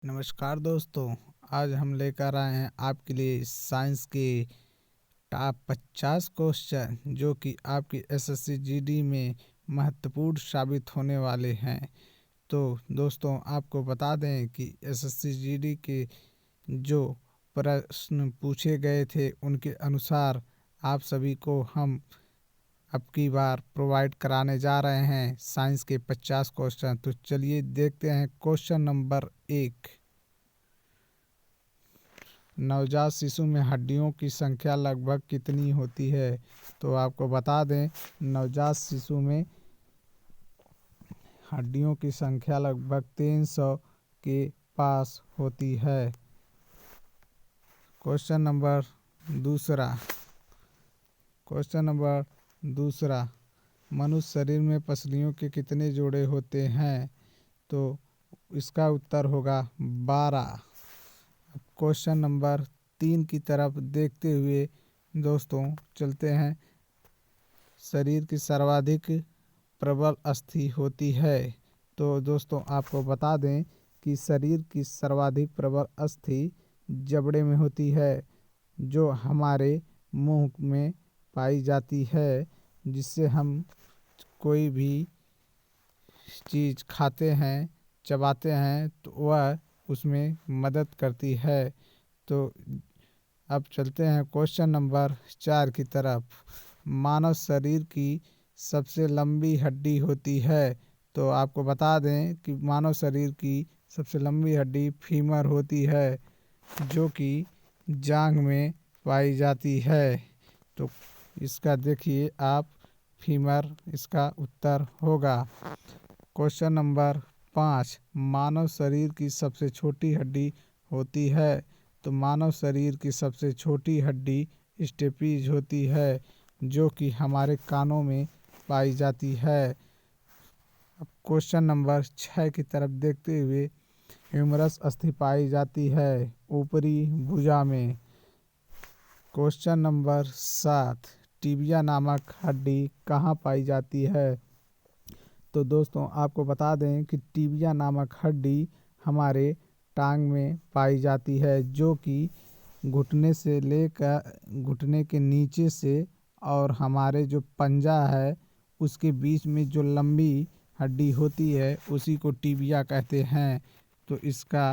नमस्कार दोस्तों। आज हम लेकर आए हैं आपके लिए साइंस के टॉप 50 क्वेश्चन जो कि आपकी एसएससी जीडी में महत्वपूर्ण साबित होने वाले हैं। तो दोस्तों आपको बता दें कि एसएससी जीडी के जो प्रश्न पूछे गए थे उनके अनुसार आप सभी को हम अब की बार प्रोवाइड कराने जा रहे हैं साइंस के 50 क्वेश्चन। तो चलिए देखते हैं क्वेश्चन नंबर 1। नवजात शिशु में हड्डियों की संख्या लगभग कितनी होती है? तो आपको बता दें नवजात शिशु में हड्डियों की संख्या लगभग 300 के पास होती है। क्वेश्चन नंबर दूसरा मनुष्य शरीर में पसलियों के कितने जोड़े होते हैं? तो इसका उत्तर होगा 12। क्वेश्चन नंबर 3 की तरफ देखते हुए दोस्तों चलते हैं। शरीर की सर्वाधिक प्रबल अस्थि होती है। तो दोस्तों आपको बता दें कि शरीर की सर्वाधिक प्रबल अस्थि जबड़े में होती है, जो हमारे मुंह में पाई जाती है। जिससे हम कोई भी चीज़ खाते हैं, चबाते हैं तो वह उसमें मदद करती है। तो अब चलते हैं क्वेश्चन नंबर 4 की तरफ। मानव शरीर की सबसे लंबी हड्डी होती है। तो आपको बता दें कि मानव शरीर की सबसे लंबी हड्डी फीमर होती है, जो कि जांघ में पाई जाती है। तो इसका देखिए आप, फीमर इसका उत्तर होगा। Question number 5। मानव शरीर की सबसे छोटी हड्डी होती है। तो मानव शरीर की सबसे छोटी हड्डी स्टेपीज होती है, जो कि हमारे कानों में पाई जाती है। अब क्वेश्चन नंबर 6 की तरफ देखते हुए, ह्यूमरस अस्थि पाई जाती है ऊपरी भुजा में। Question number 7। टिबिया नामक हड्डी कहाँ पाई जाती है? तो दोस्तों आपको बता दें कि टिबिया नामक हड्डी हमारे टांग में पाई जाती है, जो कि घुटने से लेकर घुटने के नीचे से और हमारे जो पंजा है उसके बीच में जो लंबी हड्डी होती है उसी को टिबिया कहते हैं। तो इसका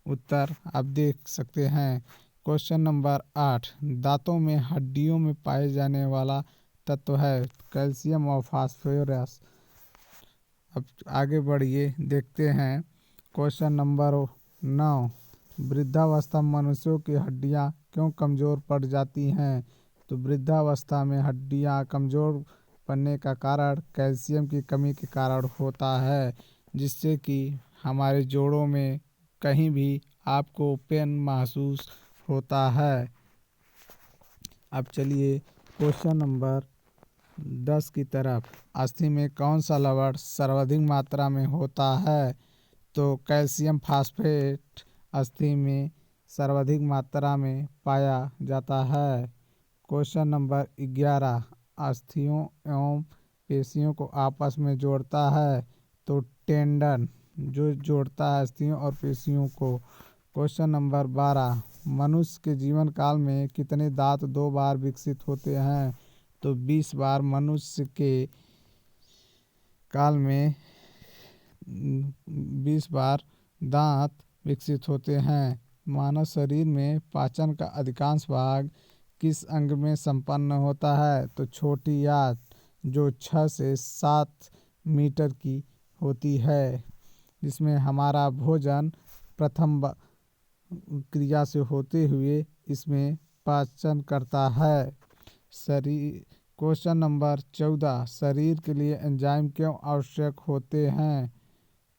उत्तर आप देख सकते हैं। Question number 8। दांतों में हड्डियों में पाए जाने वाला तत्व है कैल्शियम और फास्फोरस। अब आगे बढ़िए देखते हैं क्वेश्चन नंबर 9। वृद्धावस्था में मनुष्यों की हड्डियां क्यों कमज़ोर पड़ जाती हैं? तो वृद्धावस्था में हड्डियां कमज़ोर पड़ने का कारण कैल्शियम की कमी के कारण होता है, जिससे कि हमारे जोड़ों में कहीं भी आपको पेन महसूस होता है। अब चलिए क्वेश्चन नंबर 10 की तरफ। अस्थि में कौन सा लवण सर्वाधिक मात्रा में होता है? तो कैल्शियम फास्फेट अस्थि में सर्वाधिक मात्रा में पाया जाता है। Question number 11। अस्थियों एवं पेशियों को आपस में जोड़ता है। तो टेंडन जो जोड़ता है अस्थियों और पेशियों को। Question number 12। मनुष्य के जीवन काल में कितने दांत 2 बार विकसित होते हैं? तो 20 बार मनुष्य के काल में 20 बार दांत विकसित होते हैं। मानव शरीर में पाचन का अधिकांश भाग किस अंग में संपन्न होता है? तो छोटी आंत, जो 6 से 7 मीटर की होती है, जिसमें हमारा भोजन प्रथम क्रिया से होते हुए इसमें पाचन करता है। शरीर क्वेश्चन नंबर 14। शरीर के लिए एंजाइम क्यों आवश्यक होते हैं?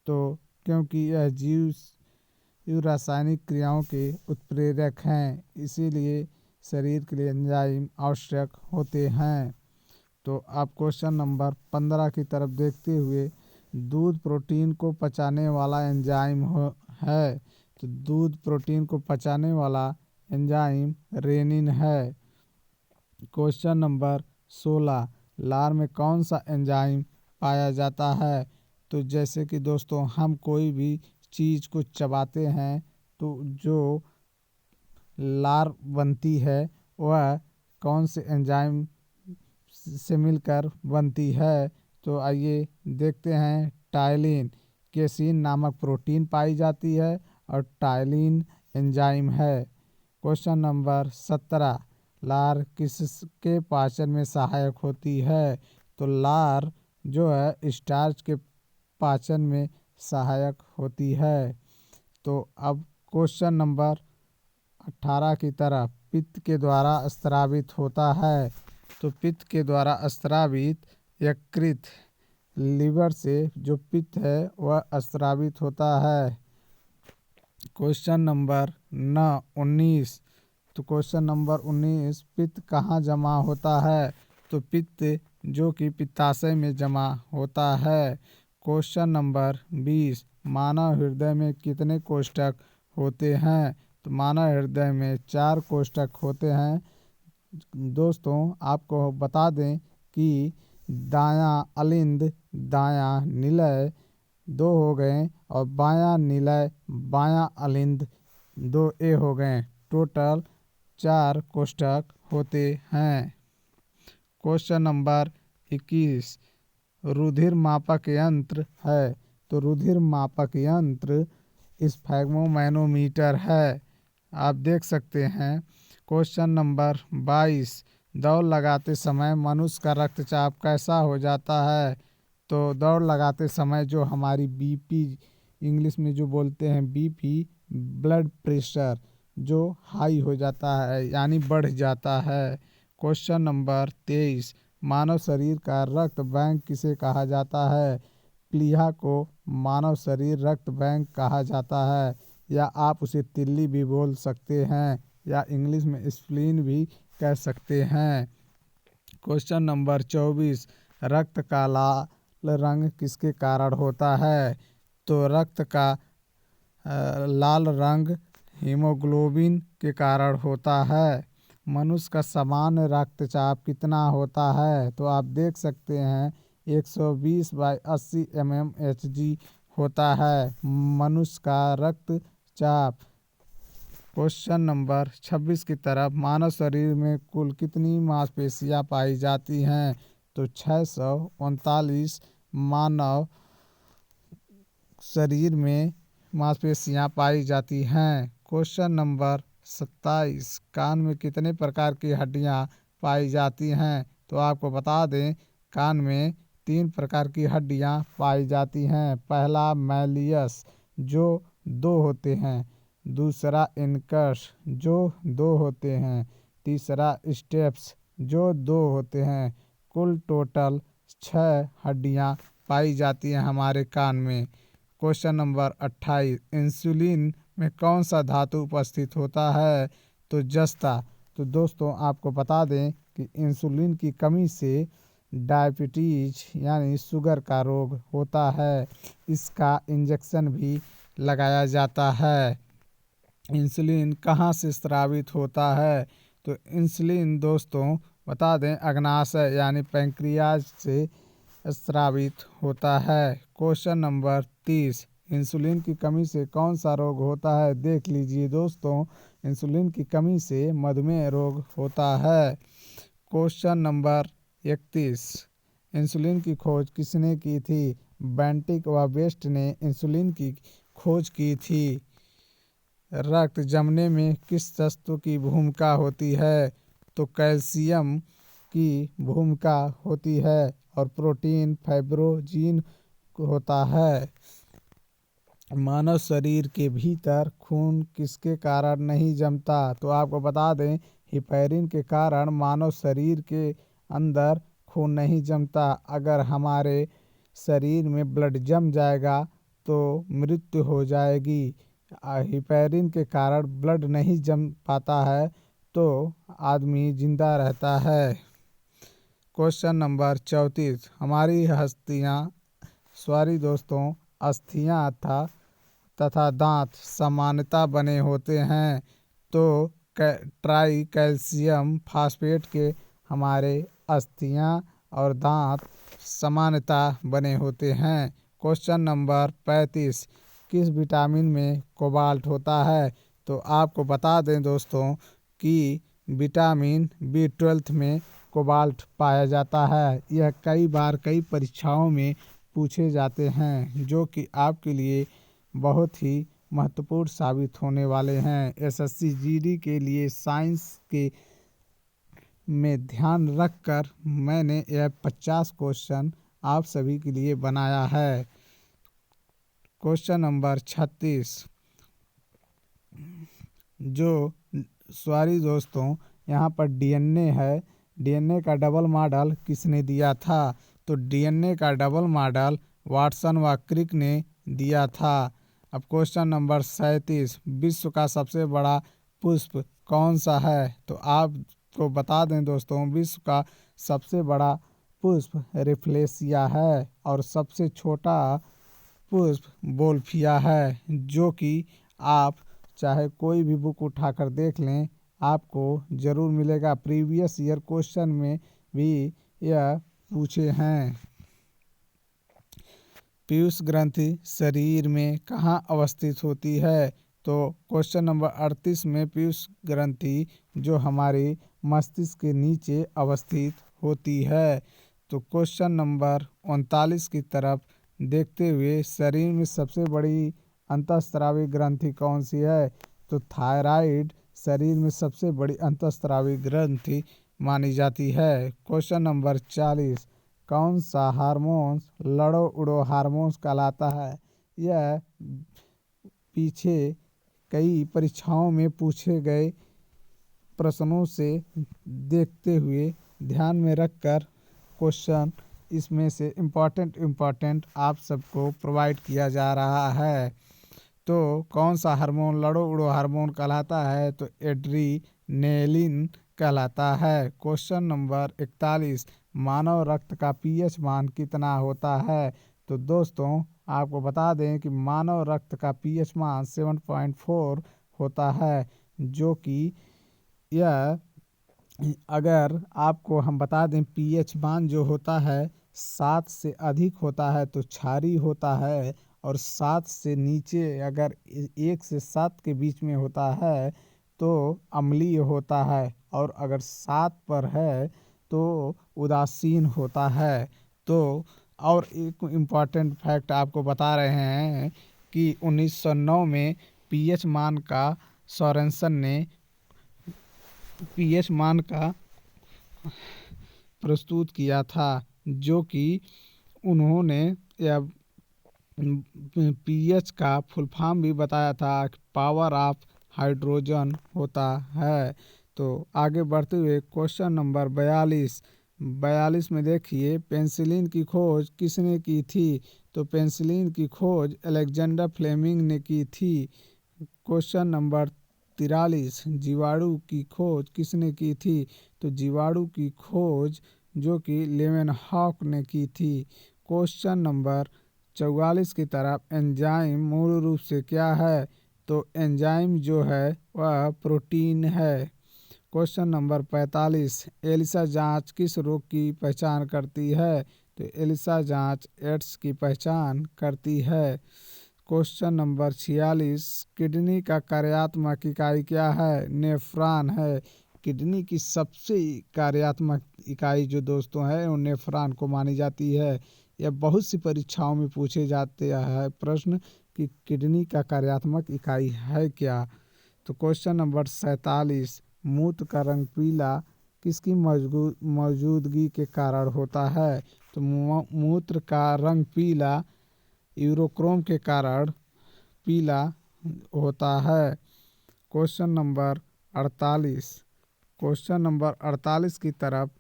तो क्योंकि यह जीव रासायनिक क्रियाओं के उत्प्रेरक हैं, इसीलिए शरीर के लिए एंजाइम आवश्यक होते हैं। तो आप क्वेश्चन नंबर 15 की तरफ देखते हुए, दूध प्रोटीन को पचाने वाला एंजाइम है। तो दूध प्रोटीन को पचाने वाला एंजाइम रेनिन है। Question number 16। लार में कौन सा एंजाइम पाया जाता है? तो जैसे कि दोस्तों हम कोई भी चीज़ को चबाते हैं तो जो लार बनती है वह कौन से एंजाइम से मिलकर बनती है? तो आइए देखते हैं। टाइलिन केसीन नामक प्रोटीन पाई जाती है और टाइलिन एंजाइम है। क्वेश्चन नंबर 17, लार किसके पाचन में सहायक होती है? तो लार जो है स्टार्च के पाचन में सहायक होती है। तो अब क्वेश्चन नंबर 18 की तरफ, पित्त के द्वारा स्रावित होता है। तो पित्त के द्वारा स्रावित यकृत, लीवर से जो पित्त है वह स्रावित होता है। क्वेश्चन नंबर 19, तो क्वेश्चन नंबर 19, पित्त कहाँ जमा होता है? तो पित्त जो कि पित्ताशय में जमा होता है। क्वेश्चन नंबर 20, मानव हृदय में कितने कोष्ठक होते हैं? तो मानव हृदय में 4 कोष्ठक होते हैं। दोस्तों आपको बता दें कि दायां अलिंद दायां निलय 2 हो गए और बायां निलय बायां अलिंद 2A हो गए। टोटल 4 कोष्ठक होते हैं। क्वेश्चन नंबर 21, रुधिर मापक यंत्र है। तो रुधिर मापक यंत्र स्फैग्मोमैनोमीटर है, आप देख सकते हैं। क्वेश्चन नंबर 22, दौड़ लगाते समय मनुष्य का रक्तचाप कैसा हो जाता है? तो दौड़ लगाते समय जो हमारी बीपी, इंग्लिश में जो बोलते हैं बीपी, ब्लड प्रेशर जो हाई हो जाता है यानी बढ़ जाता है। क्वेश्चन नंबर 23, मानव शरीर का रक्त बैंक किसे कहा जाता है? प्लीहा को मानव शरीर रक्त बैंक कहा जाता है, या आप उसे तिल्ली भी बोल सकते हैं, या इंग्लिश में स्प्लीन भी कह सकते हैं। क्वेश्चन नंबर 24, रक्त का लाल रंग किसके कारण होता है? तो रक्त का लाल रंग हीमोग्लोबिन के कारण होता है। मनुष्य का सामान्य रक्तचाप कितना होता है? तो आप देख सकते हैं 120/80 mmHg होता है मनुष्य का रक्तचाप। क्वेश्चन नंबर 26 की तरफ, मानव शरीर में कुल कितनी मांसपेशियां पाई जाती हैं? तो 639 मानव शरीर में मांसपेशियां पाई जाती हैं। क्वेश्चन नंबर 27, कान में कितने प्रकार की हड्डियां पाई जाती हैं? तो आपको बता दें कान में 3 प्रकार की हड्डियां पाई जाती हैं। पहला मैलियस जो 2 होते हैं, दूसरा इनकस जो 2 होते हैं, तीसरा स्टेप्स जो 2 होते हैं। कुल टोटल 6 हड्डियां पाई जाती हैं हमारे कान में। क्वेश्चन नंबर 28, इंसुलिन में कौन सा धातु उपस्थित होता है? तो जस्ता। तो दोस्तों आपको बता दें कि इंसुलिन की कमी से डायबिटीज यानी शुगर का रोग होता है, इसका इंजेक्शन भी लगाया जाता है। इंसुलिन कहाँ से स्रावित होता है? तो इंसुलिन दोस्तों बता दें अग्नाशय यानी पैंक्रियाज से स्रावित होता है। क्वेश्चन नंबर 30, इंसुलिन की कमी से कौन सा रोग होता है? देख लीजिए दोस्तों, इंसुलिन की कमी से मधुमेह रोग होता है। क्वेश्चन नंबर 31, इंसुलिन की खोज किसने की थी? बेंटिक व बेस्ट ने इंसुलिन की खोज की थी। रक्त जमने में किस तत्व की भूमिका होती है? तो कैल्शियम की भूमिका होती है और प्रोटीन फाइब्रोजीन होता है। मानव शरीर के भीतर खून किसके कारण नहीं जमता? तो आपको बता दें हिपैरिन के कारण मानव शरीर के अंदर खून नहीं जमता। अगर हमारे शरीर में ब्लड जम जाएगा तो मृत्यु हो जाएगी। हिपैरिन के कारण ब्लड नहीं जम पाता है तो आदमी जिंदा रहता है। क्वेश्चन नंबर 34, हमारी अस्थियां तथा दांत समानता बने होते हैं। तो ट्राई कैल्शियम फास्फेट के हमारे अस्थियां और दांत समानता बने होते हैं। क्वेश्चन नंबर 35, किस विटामिन में कोबाल्ट होता है? तो आपको बता दें दोस्तों कि विटामिन B12 में कोबाल्ट पाया जाता है। यह कई बार कई परीक्षाओं में पूछे जाते हैं, जो कि आपके लिए बहुत ही महत्वपूर्ण साबित होने वाले हैं। एसएससी जीडी के लिए साइंस के में ध्यान रखकर मैंने यह 50 क्वेश्चन आप सभी के लिए बनाया है। क्वेश्चन नंबर 36 जो सॉरी दोस्तों, यहाँ पर डीएनए है। डीएनए का डबल मॉडल किसने दिया था? तो डीएनए का डबल मॉडल वाटसन व क्रिक ने दिया था। अब क्वेश्चन नंबर 37 विश्व का सबसे बड़ा पुष्प कौन सा है? तो आपको बता दें दोस्तों, विश्व का सबसे बड़ा पुष्प रेफ्लेसिया है और सबसे छोटा पुष्प बोल्फिया है, जो कि आप चाहे कोई भी बुक उठाकर देख लें, आपको ज़रूर मिलेगा। प्रीवियस ईयर क्वेश्चन में भी यह पूछे हैं। पीयूष ग्रंथि शरीर में कहाँ अवस्थित होती है? तो क्वेश्चन नंबर 38 में पीयूष ग्रंथि जो हमारे मस्तिष्क के नीचे अवस्थित होती है। तो क्वेश्चन नंबर 39 की तरफ देखते हुए शरीर में सबसे बड़ी अंतःस्रावी ग्रंथि कौन सी है? तो थायराइड शरीर में सबसे बड़ी अंतःस्रावी ग्रंथि मानी जाती है। क्वेश्चन नंबर 40 कौन सा हार्मोन लड़ो उड़ो हार्मोन्स कहलाता है? यह पीछे कई परीक्षाओं में पूछे गए प्रश्नों से देखते हुए ध्यान में रखकर क्वेश्चन इसमें से इम्पोर्टेंट आप सबको प्रोवाइड किया जा रहा है। तो कौन सा हार्मोन लड़ो उड़ो हार्मोन कहलाता है? तो एड्रीनेलिन कहलाता है। क्वेश्चन नंबर 41 मानव रक्त का पीएच मान कितना होता है? तो दोस्तों आपको बता दें कि मानव रक्त का पीएच मान 7.4 होता है, जो कि यह अगर आपको हम बता दें पीएच मान जो होता है 7 से अधिक होता है तो क्षारीय होता है, और 7 से नीचे अगर 1 से 7 के बीच में होता है तो अम्लीय होता है, और अगर 7 पर है तो उदासीन होता है। तो और एक इम्पॉर्टेंट फैक्ट आपको बता रहे हैं कि 1909 में पीएच मान का सोरेनसन ने पीएच मान का प्रस्तुत किया था, जो कि उन्होंने यह पीएच का फुल फॉर्म भी बताया था, पावर ऑफ हाइड्रोजन होता है। तो आगे बढ़ते हुए क्वेश्चन नंबर 42 में देखिए पेंसिलिन की खोज किसने की थी? तो पेंसिलिन की खोज अलेक्जेंडर फ्लेमिंग ने की थी। क्वेश्चन नंबर 43 जीवाणु की खोज किसने की थी? तो जीवाणु की खोज जो कि लेवेनहॉक ने की थी। क्वेश्चन नंबर 44 की तरफ एंजाइम मूल रूप से क्या है? तो एंजाइम जो है वह प्रोटीन है। क्वेश्चन नंबर 45 एलिसा जांच किस रोग की पहचान करती है? तो एलिसा जांच एड्स की पहचान करती है। क्वेश्चन नंबर 46 किडनी का कार्यात्मक इकाई क्या है? नेफ्रॉन है। किडनी की सबसे कार्यात्मक इकाई जो दोस्तों है वो नेफ्रॉन को मानी जाती है। यह बहुत सी परीक्षाओं में पूछे जाते हैं प्रश्न कि किडनी का कार्यात्मक इकाई है क्या? तो क्वेश्चन नंबर 47 मूत्र का रंग पीला किसकी मौजूदगी के कारण होता है? तो मूत्र का रंग पीला यूरोक्रोम के कारण पीला होता है। क्वेश्चन नंबर 48 की तरफ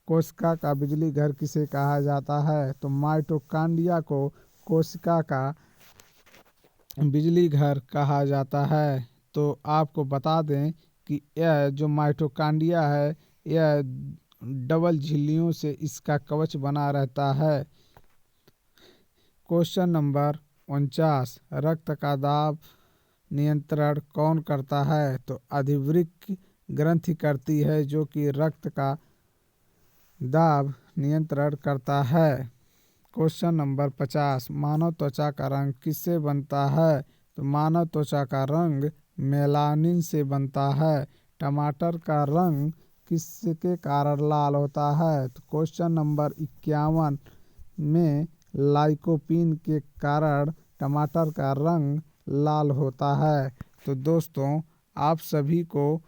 कोशिका का बिजली घर किसे कहा जाता है? तो माइटोकॉन्ड्रिया को कोशिका का बिजली घर कहा जाता है। तो आपको बता दें कि यह जो माइटोकॉन्ड्रिया है यह डबल झिल्लियों से इसका कवच बना रहता है। क्वेश्चन नंबर 49 रक्त का दाब नियंत्रण कौन करता है? तो अधिवृक्क ग्रंथि करती है, जो कि रक्त का दाब नियंत्रण करता है। क्वेश्चन नंबर 50, मानव त्वचा का रंग किससे बनता है? तो मानव त्वचा का रंग मेलानिन से बनता है। टमाटर का रंग किसके कारण लाल होता है? तो क्वेश्चन नंबर 51 में लाइकोपीन के कारण टमाटर का रंग लाल होता है। तो दोस्तों, आप सभी को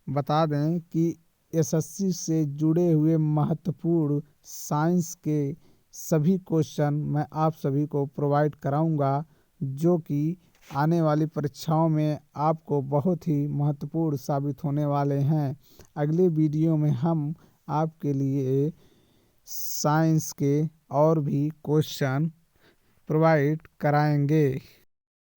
बता दें कि एसएससी से जुड़े हुए महत्वपूर्ण साइंस के सभी क्वेश्चन मैं आप सभी को प्रोवाइड कराऊंगा, जो कि आने वाली परीक्षाओं में आपको बहुत ही महत्वपूर्ण साबित होने वाले हैं। अगले वीडियो में हम आपके लिए साइंस के और भी क्वेश्चन प्रोवाइड कराएंगे।